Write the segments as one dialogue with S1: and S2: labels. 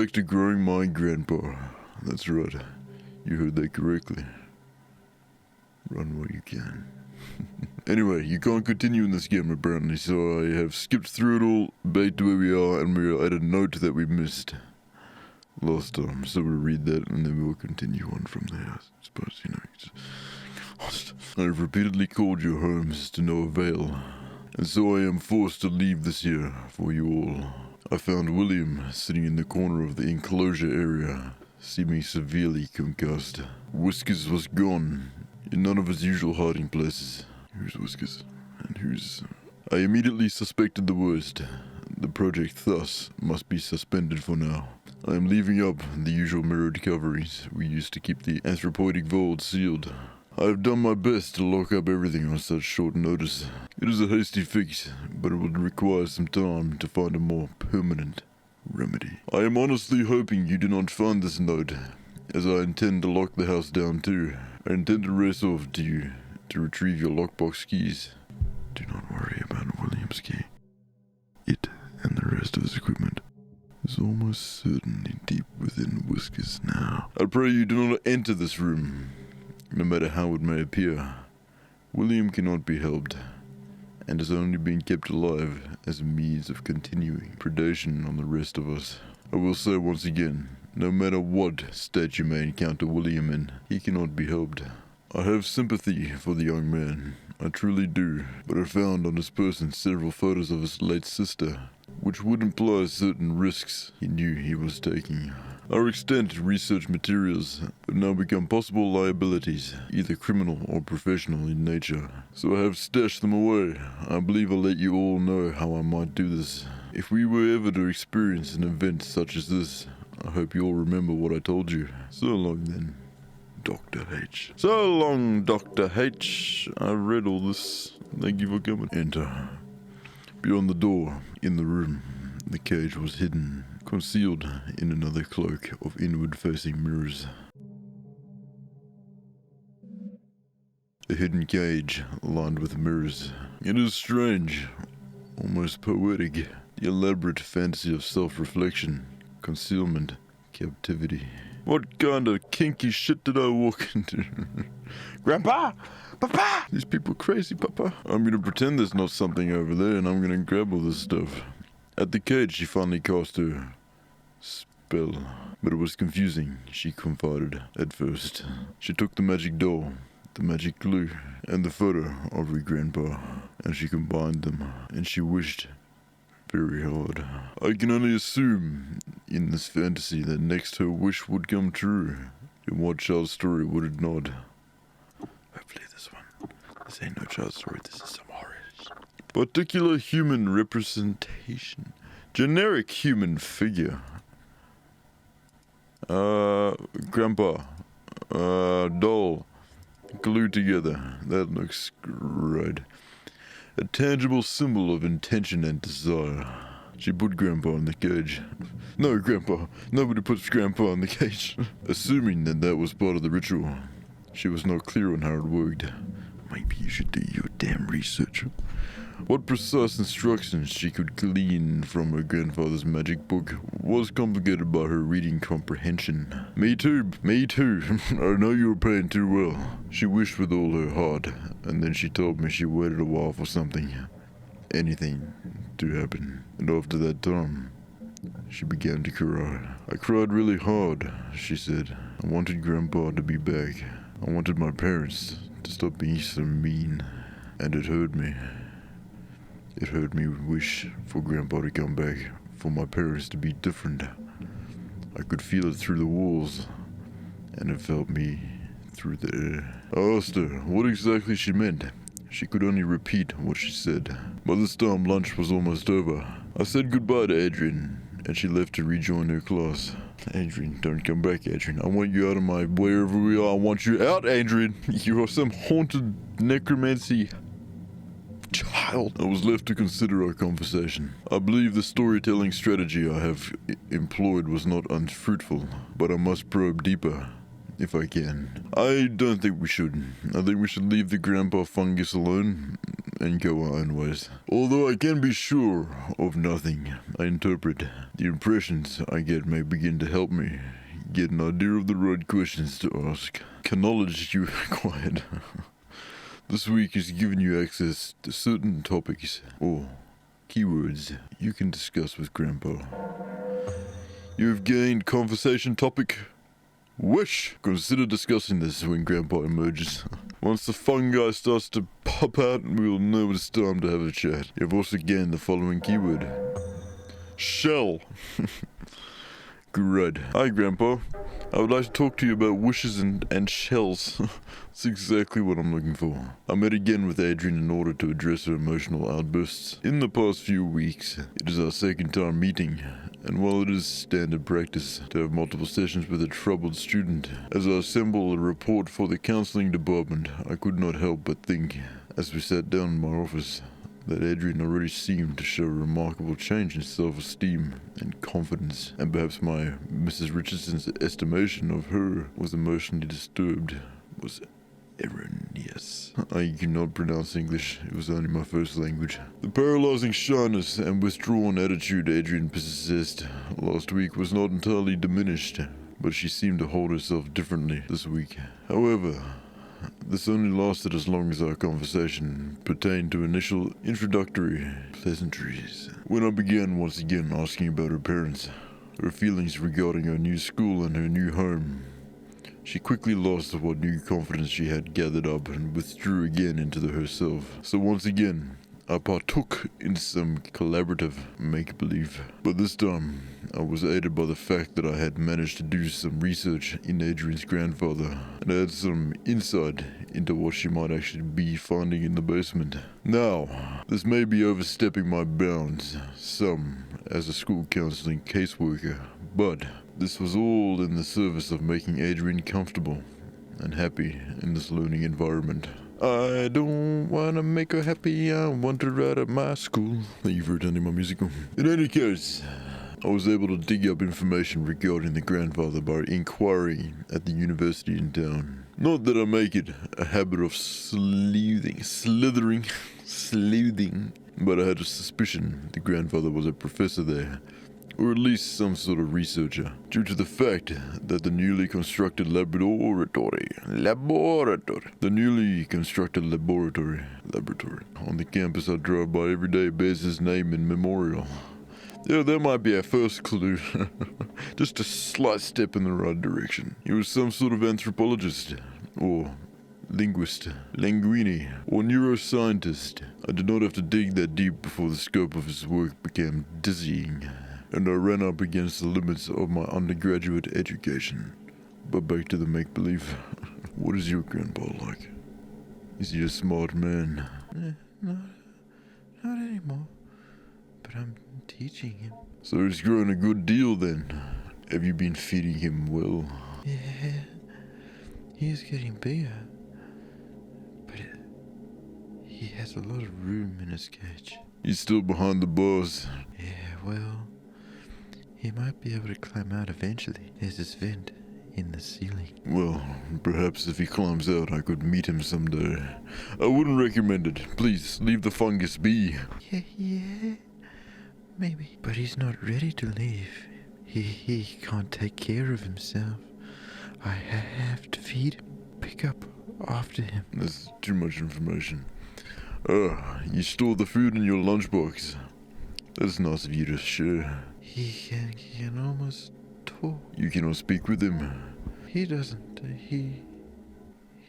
S1: back to growing my grandpa. That's right. You heard that correctly. Run while you can. Anyway, you can't continue in this game apparently, so I have skipped through it all, back to where we are, and we're at a note that we missed last time. So we'll read that and then we'll continue on from there. I suppose, you know, I've repeatedly called your homes to no avail, and so I am forced to leave this here for you all. I found William sitting in the corner of the enclosure area, seeming severely concussed. Whiskers was gone, in none of his usual hiding places. Who's Whiskers? And who's... I immediately suspected the worst. The project thus must be suspended for now. I am leaving up the usual mirrored coverings we used to keep the anthropoidic vault sealed. I have done my best to lock up everything on such short notice. It is a hasty fix, but it would require some time to find a more permanent remedy. I am honestly hoping you do not find this note, as I intend to lock the house down too. I intend to race off to you to retrieve your lockbox keys. Do not worry about William's key. It and the rest of his equipment is almost certainly deep within Whiskers now. I pray you do not enter this room, no matter how it may appear. William cannot be helped, and has only been kept alive as a means of continuing predation on the rest of us. I will say once again, no matter what state you may encounter William in, he cannot be helped. I have sympathy for the young man, I truly do, but I found on his person several photos of his late sister, which would imply certain risks he knew he was taking. Our extant research materials have now become possible liabilities, either criminal or professional in nature, so I have stashed them away. I believe I'll let you all know how I might do this. If we were ever to experience an event such as this, I hope you all remember what I told you. So long then, Dr. H. So long, Dr. H. I've read all this. Thank you for coming. Enter. Beyond the door, in the room, the cage was hidden, concealed in another cloak of inward-facing mirrors. A hidden cage lined with mirrors. It is strange, almost poetic, the elaborate fantasy of self-reflection, concealment, captivity. What kind of kinky shit did I walk into? Grandpa! Papa! These people crazy, Papa. I'm gonna pretend there's not something over there and I'm gonna grab all this stuff. At the cage, she finally cast her spell, but it was confusing, she confided at first. She took the magic doll, the magic glue, and the photo of her grandpa, and she combined them, and she wished very hard. I can only assume in this fantasy that next her wish would come true. In what child's story would it not? Hopefully this one. This ain't no child's story, this is some horror. Particular human representation. Generic human figure. Grandpa. Doll. Glued together. That looks great. A tangible symbol of intention and desire. She put Grandpa in the cage. No, Grandpa. Nobody puts Grandpa in the cage. Assuming that that was part of the ritual. She was not clear on how it worked. Maybe you should do your damn research. What precise instructions she could glean from her grandfather's magic book was complicated by her reading comprehension. Me too. I know you were playing too well. She wished with all her heart, and then she told me she waited a while for something, anything, to happen. And after that time, she began to cry. I cried really hard, she said. I wanted Grandpa to be back. I wanted my parents to stop being so mean, and it hurt me. It hurt me wish for Grandpa to come back, for my parents to be different. I could feel it through the walls, and it felt me through the air. I asked her what exactly she meant. She could only repeat what she said. By this time, lunch was almost over. I said goodbye to Adrian, and she left to rejoin her class. Adrian, don't come back, Adrian. I want you out of my wherever we are. I want you out, Adrian. You are some haunted necromancy child. I was left to consider our conversation. I believe the storytelling strategy I have employed was not unfruitful, but I must probe deeper, if I can. I don't think we should. I think we should leave the grandpa fungus alone, and go our own ways. Although I can be sure of nothing, I interpret the impressions I get may begin to help me get an idea of the right questions to ask. Can knowledge you acquired this week has given you access to certain topics or keywords you can discuss with Grandpa. You have gained conversation topic wish. Consider discussing this when Grandpa emerges. Once the fungi starts to pop out, we'll know it's time to have a chat. You have also gained the following keyword. Shell. Good. Hi, Grandpa. I would like to talk to you about wishes and shells. That's exactly what I'm looking for. I met again with Adrian in order to address her emotional outbursts. In the past few weeks, it is our second time meeting, and while it is standard practice to have multiple sessions with a troubled student, as I assemble a report for the counseling department, I could not help but think, as we sat down in my office, that Adrian already seemed to show a remarkable change in self-esteem and confidence, and perhaps my Mrs. Richardson's estimation of her was emotionally disturbed was erroneous. I cannot pronounce English, it was only my first language. The paralyzing shyness and withdrawn attitude Adrian possessed last week was not entirely diminished, but she seemed to hold herself differently this week. However, this only lasted as long as our conversation pertained to initial introductory pleasantries. When I began once again asking about her parents, her feelings regarding her new school and her new home, she quickly lost what new confidence she had gathered up and withdrew again into herself. So once again, I partook in some collaborative make-believe. But this time, I was aided by the fact that I had managed to do some research in Adrian's grandfather, and I had some insight into what she might actually be finding in the basement. Now, this may be overstepping my bounds, some as a school counseling caseworker, but this was all in the service of making Adrian comfortable and happy in this learning environment. I don't want to make her happy, I want her out of my school. Thank you for attending my musical. In any case, I was able to dig up information regarding the grandfather by inquiring at the university in town. Not that I make it a habit of sleuthing, but I had a suspicion the grandfather was a professor there, or at least some sort of researcher, due to the fact that the newly constructed laboratory on the campus I drive by every day bears his name in memorial. Yeah, that might be our first clue. Just a slight step in the right direction. He was some sort of anthropologist, or linguist, linguini, or neuroscientist. I did not have to dig that deep before the scope of his work became dizzying, and I ran up against the limits of my undergraduate education. But back to the make-believe. What is your grandpa like? Is he a smart man?
S2: Not anymore. But I'm teaching him.
S1: So he's grown a good deal then. Have you been feeding him well?
S2: Yeah, he's getting bigger. But he has a lot of room in his cage.
S1: He's still behind the bars.
S2: Yeah, well, he might be able to climb out eventually. There's this vent in the ceiling.
S1: Well, perhaps if he climbs out, I could meet him someday. I wouldn't recommend it. Please, leave the fungus be.
S2: Yeah, maybe. But he's not ready to leave. He can't take care of himself. I have to feed him, pick up after him.
S1: That's too much information. You store the food in your lunchbox. That's nice of you to share.
S2: He can almost talk.
S1: You cannot speak with him.
S2: He doesn't. He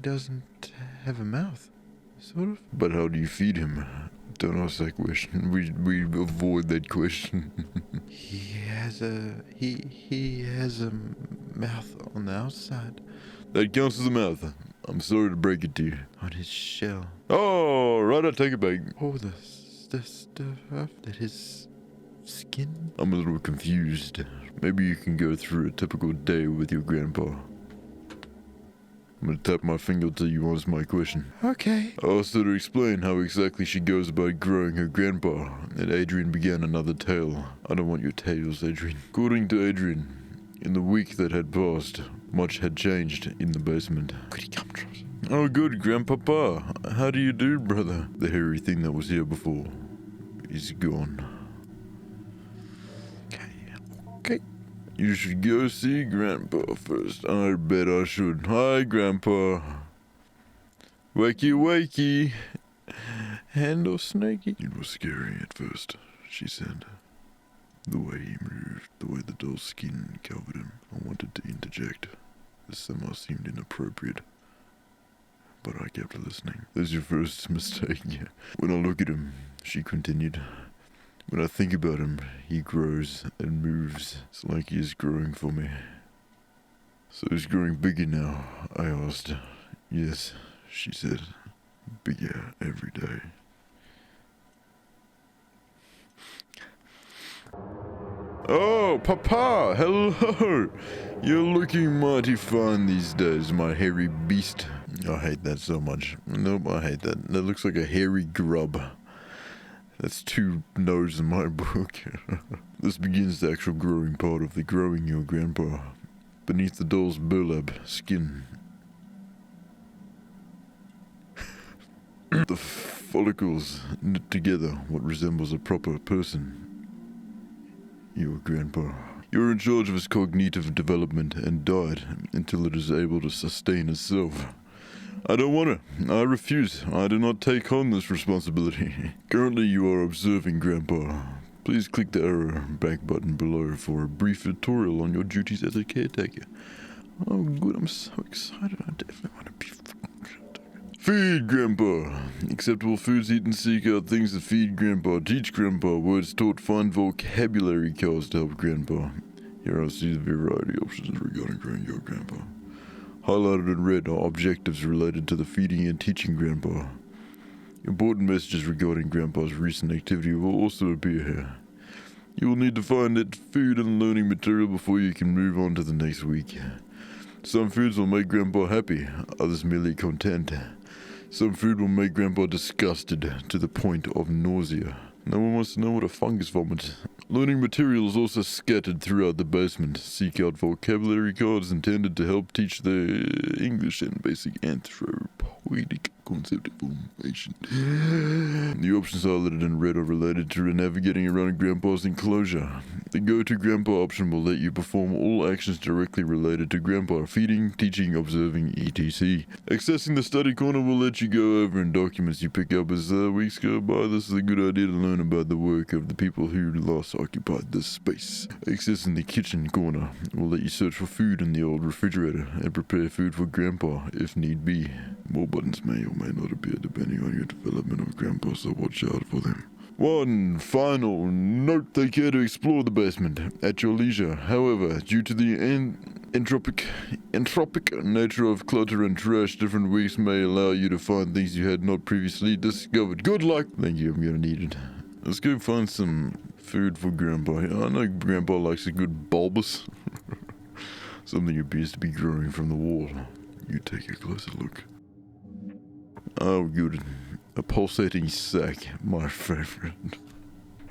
S2: doesn't have a mouth, sort of.
S1: But how do you feed him? Don't ask that question. We avoid that question.
S2: He has a mouth on the outside.
S1: That counts as a mouth. I'm sorry to break it to you.
S2: On his shell.
S1: Oh, right, I take it back.
S2: Oh, the stuff that his skin.
S1: I'm a little confused. Maybe you can go through a typical day with your grandpa. I'm gonna tap my finger till you answer my question.
S2: Okay.
S1: I asked her to explain how exactly she goes about growing her grandpa, and Adrian began another tale. I don't want your tales, Adrian. According to Adrian, in the week that had passed, much had changed in the basement.
S2: Goody gumdrops.
S1: Oh, good, Grandpapa. How do you do, brother? The hairy thing that was here before is gone.
S2: Okay.
S1: You should go see Grandpa first. I bet I should. Hi, Grandpa. Wakey, wakey.
S2: Hello, Snaky.
S1: It was scary at first, she said. The way he moved, the way the doll's skin covered him. I wanted to interject. This somehow seemed inappropriate. But I kept listening. There's your first mistake. When I look at him, she continued. When I think about him, he grows and moves. It's like he is growing for me. So he's growing bigger now, I asked. Yes, she said. Bigger every day. Oh, Papa! Hello! You're looking mighty fine these days, my hairy beast. I hate that so much. Nope, I hate that. That looks like a hairy grub. That's 2 no's in my book. This begins the actual growing part of the growing your grandpa. Beneath the doll's burlap skin. The follicles knit together what resembles a proper person. Your grandpa. You're in charge of his cognitive development and diet until it is able to sustain itself. I don't want to. I refuse. I do not take on this responsibility. Currently you are observing Grandpa. Please click the arrow back button below for a brief tutorial on your duties as a caretaker. Oh good, I'm so excited. I definitely want to be Feed Grandpa. Acceptable foods eaten, seek out things that feed Grandpa. Teach Grandpa words taught, find vocabulary cards to help Grandpa. Here I see the variety options regarding growing your Grandpa. Highlighted in red are objectives related to the feeding and teaching Grandpa. Important messages regarding Grandpa's recent activity will also appear here. You will need to find it food and learning material before you can move on to the next week. Some foods will make Grandpa happy, others merely content. Some food will make Grandpa disgusted to the point of nausea. No one wants to know what a fungus vomits. Learning material is also scattered throughout the basement. Seek out vocabulary cards intended to help teach the English and basic anthropoidic concept formation. The options highlighted in red are related to navigating around Grandpa's enclosure. The Go to Grandpa option will let you perform all actions directly related to Grandpa: feeding, teaching, observing, etc. Accessing the study corner will let you go over in documents you pick up as weeks go by. This is a good idea to learn about the work of the people who last occupied this space. Accessing the kitchen corner will let you search for food in the old refrigerator and prepare food for Grandpa if need be. More buttons may or may not appear depending on your development of Grandpa, so watch out for them. One final note: take care to explore the basement at your leisure. However, due to the entropic nature of clutter and trash, different weeks may allow you to find things you had not previously discovered. Good luck! Thank you, I'm gonna need it. Let's go find some food for Grandpa. I know Grandpa likes a good bulbous. Something appears to be growing from the wall. You take a closer look. Oh, good. A pulsating sac, my favorite.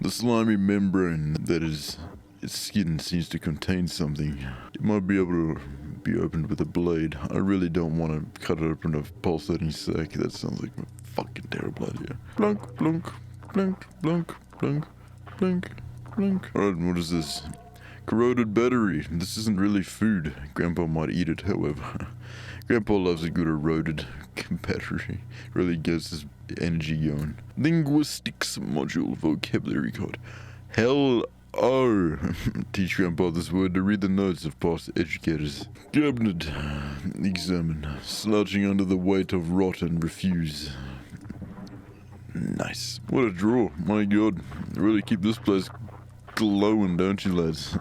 S1: The slimy membrane that is its skin seems to contain something. It might be able to be opened with a blade. I really don't want to cut open a pulsating sac. That sounds like a fucking terrible idea. Blunk, blunk, blunk, blunk, blunk, blunk, blunk. Alright, what is this? Corroded battery. This isn't really food. Grandpa might eat it, however. Grandpa loves a good eroded battery. Really gets his energy going. Linguistics module vocabulary code. Hello. Teach Grandpa this word to read the notes of past educators. Cabinet. Examine. Slouching under the weight of rot and refuse. Nice. What a draw. My god. Really keep this place glowing, don't you, lads?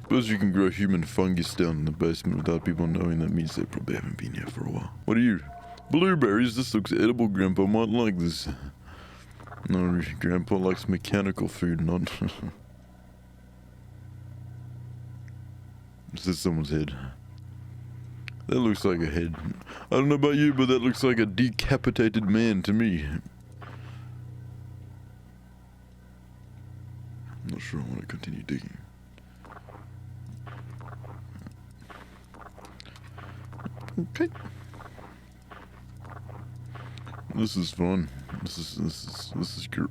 S1: Suppose you can grow human fungus down in the basement without people knowing. That means they probably haven't been here for a while. What are you? Blueberries. This looks edible. Grandpa might like this. No, Grandpa likes mechanical food, not... Is this someone's head? That looks like a head. I don't know about you, but that looks like a decapitated man to me. I'm not sure I want to continue digging. Okay. This is fun. This is great.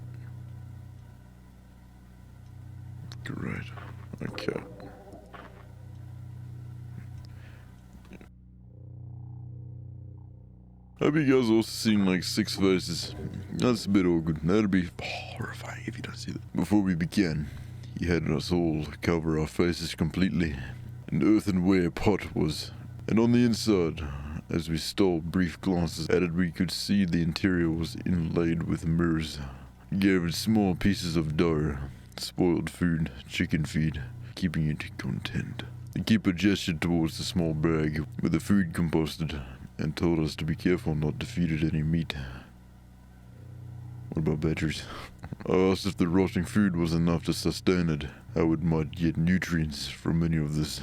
S1: Okay. Hope you guys also seen like 6 faces. That's a bit awkward. That'd be horrifying if you don't see that. Before we began, he had us all cover our faces completely. An earthenware pot was, and on the inside, as we stole brief glances at it, we could see the interior was inlaid with mirrors. He gave it small pieces of dough, spoiled food, chicken feed, keeping it content. The keeper gestured towards the small bag with the food composted and told us to be careful not to feed it any meat. What about batteries? I asked if the rotting food was enough to sustain it, how it might get nutrients from any of this.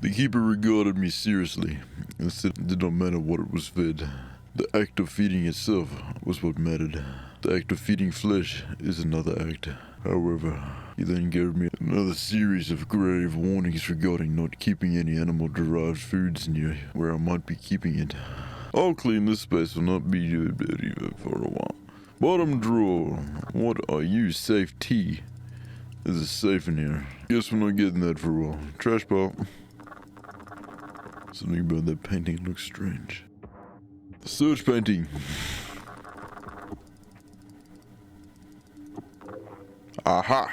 S1: The keeper regarded me seriously and said it did not matter what it was fed. The act of feeding itself was what mattered. The act of feeding flesh is another act. However, he then gave me another series of grave warnings regarding not keeping any animal-derived foods near where I might be keeping it. I'll clean this space, will not be dirty for a while. Bottom drawer, what are you? Safety. There's a safe in here. Guess we're not getting that for a while. Trash pile. Something about that painting looks strange. Search painting. Aha!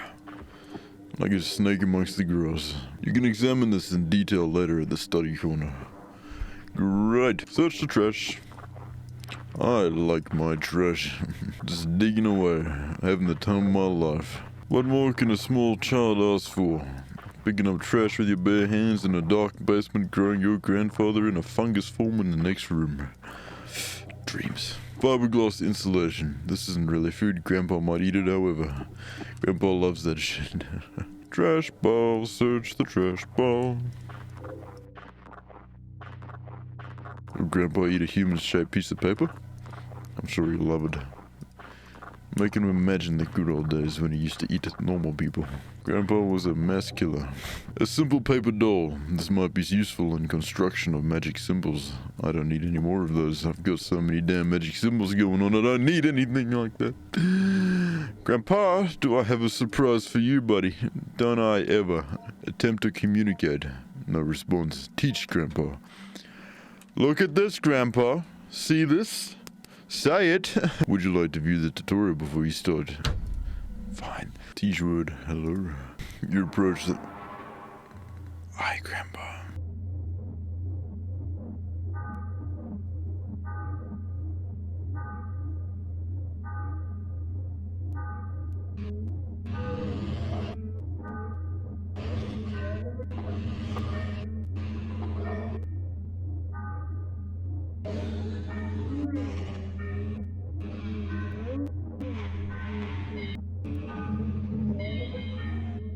S1: Like a snake amongst the grass. You can examine this in detail later at the study corner. Great. Search the trash. I like my trash. Just digging away, having the time of my life. What more can a small child ask for? Picking up trash with your bare hands in a dark basement, growing your grandfather in a fungus form in the next room. Dreams. Fiberglass insulation. This isn't really food. Grandpa might eat it, however. Grandpa loves that shit. Trash ball. Search the trash ball. Would Grandpa eat a human-shaped piece of paper? I'm sure he'll love it. Making him imagine the good old days when he used to eat normal people. Grandpa was a mass killer. A simple paper doll. This might be useful in construction of magic symbols. I don't need any more of those. I've got so many damn magic symbols going on. I don't need anything like that. Grandpa, do I have a surprise for you, buddy? Don't I ever attempt to communicate? No response. Teach, Grandpa. Look at this, Grandpa. See this? Say it. Would you like to view the tutorial before you start? Fine. Teach word. Hello. You approach the... Hi, Grandpa.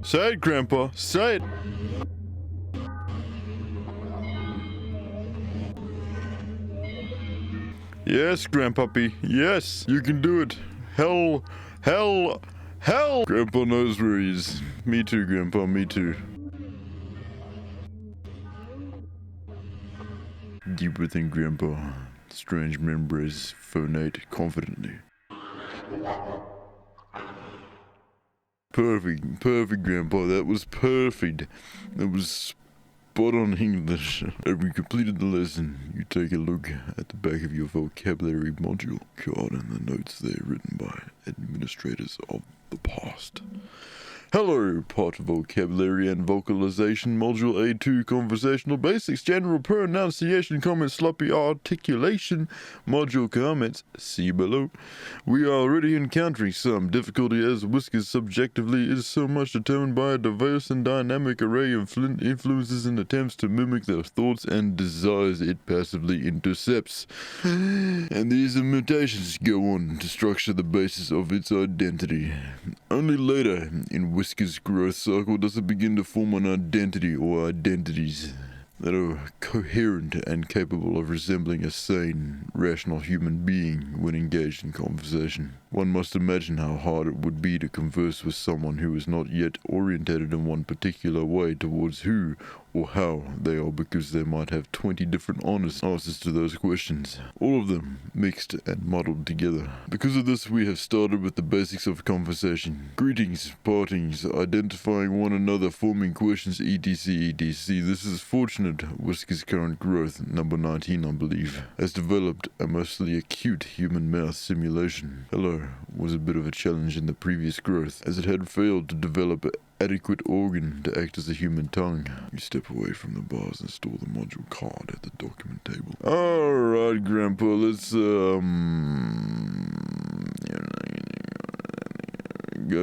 S1: Say it, Grandpa. Say it. Yes, Grandpappy. Yes, you can do it. Hell. Grandpa knows where he is. Me too, Grandpa. Me too. Deep within Grandpa, strange memories phonate confidently. Perfect, Grandpa. That was perfect. That was spot on English. Having completed the lesson, you take a look at the back of your vocabulary module card and the notes there written by administrators of the past. Hello, part vocabulary and vocalization module A2 conversational basics general pronunciation comments sloppy articulation module comments see below. We are already encountering some difficulty as Whiskers subjectively is so much determined by a diverse and dynamic array of influences and attempts to mimic their thoughts and desires it passively intercepts. And these mutations go on to structure the basis of its identity. Only later in Whiskers' growth cycle does it begin to form an identity or identities that are coherent and capable of resembling a sane, rational human being when engaged in conversation. One must imagine how hard it would be to converse with someone who is not yet orientated in one particular way towards who or how they are, because they might have 20 different honest answers to those questions, all of them mixed and muddled together. Because of this, we have started with the basics of conversation: greetings, partings, identifying one another, forming questions, etc, etc. This is fortunate Whisker's current growth, number 19 I believe, has developed a mostly acute human mouth simulation. Hello was a bit of a challenge in the previous growth, as it had failed to develop adequate organ to act as a human tongue. You step away from the bars and store the module card at the document table. Alright, Grandpa, let's, go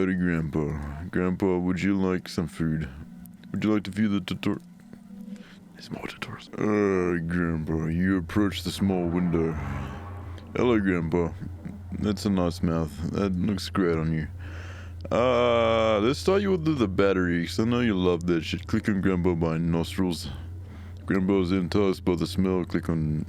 S1: to Grandpa. Grandpa, would you like some food? Would you like to view the tutorial? There's more tutorials. Alright, Grandpa, you approach the small window. Hello, Grandpa. That's a nice mouth. That looks great on you. Let's start you with the battery, because I know you love that shit. Click on Grandpa by nostrils. Grandpa's enticed by the smell. Click on...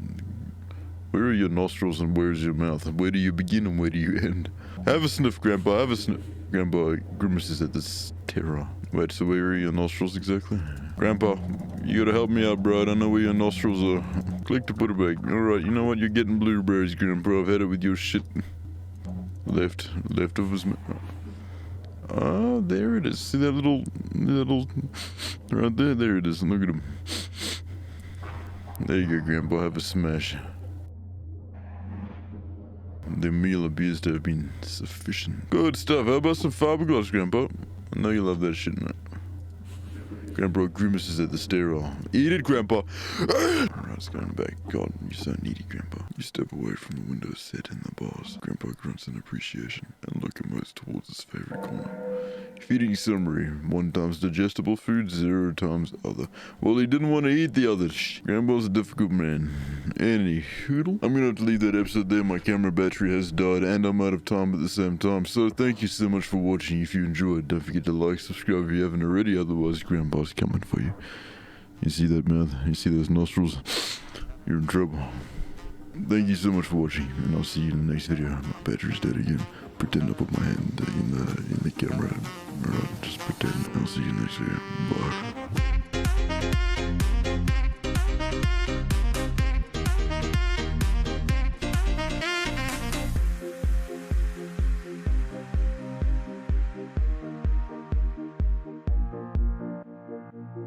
S1: Where are your nostrils and where's your mouth? Where do you begin and where do you end? Have a sniff, Grandpa. Have a sniff. Grandpa grimaces at this terror. Wait, so where are your nostrils exactly? Grandpa, you gotta help me out, bro. I don't know where your nostrils are. Click to put it back. Alright, you know what? You're getting blueberries, Grandpa. I've had it with your shit. Left of his mouth. Ah, there it is. See that little, right there? There it is. Look at him. There you go, Grandpa. Have a smash. The meal appears to have been sufficient. Good stuff. How about some fiberglass, Grandpa? I know you love that shit, man. Grandpa grimaces at the stairwell. Eat it, Grandpa. Alright, it's going back. God, you're so needy, Grandpa. You step away from the window set in the bars. Grandpa grunts in appreciation and locomotes towards his favorite corner. Feeding summary: 1 times digestible food, 0 times other. Well, he didn't want to eat the other. Grandpa's a difficult man. Any hoodle? I'm gonna have to leave that episode there. My camera battery has died and I'm out of time at the same time. So thank you so much for watching. If you enjoyed, don't forget to like, subscribe if you haven't already. Otherwise, Grandpa's coming for you. You see that mouth? You see those nostrils? You're in trouble. Thank you so much for watching, and I'll see you in the next video. My battery's dead again. Pretend I put my hand in the camera. Alright, just pretend. I'll see you next video. Bye.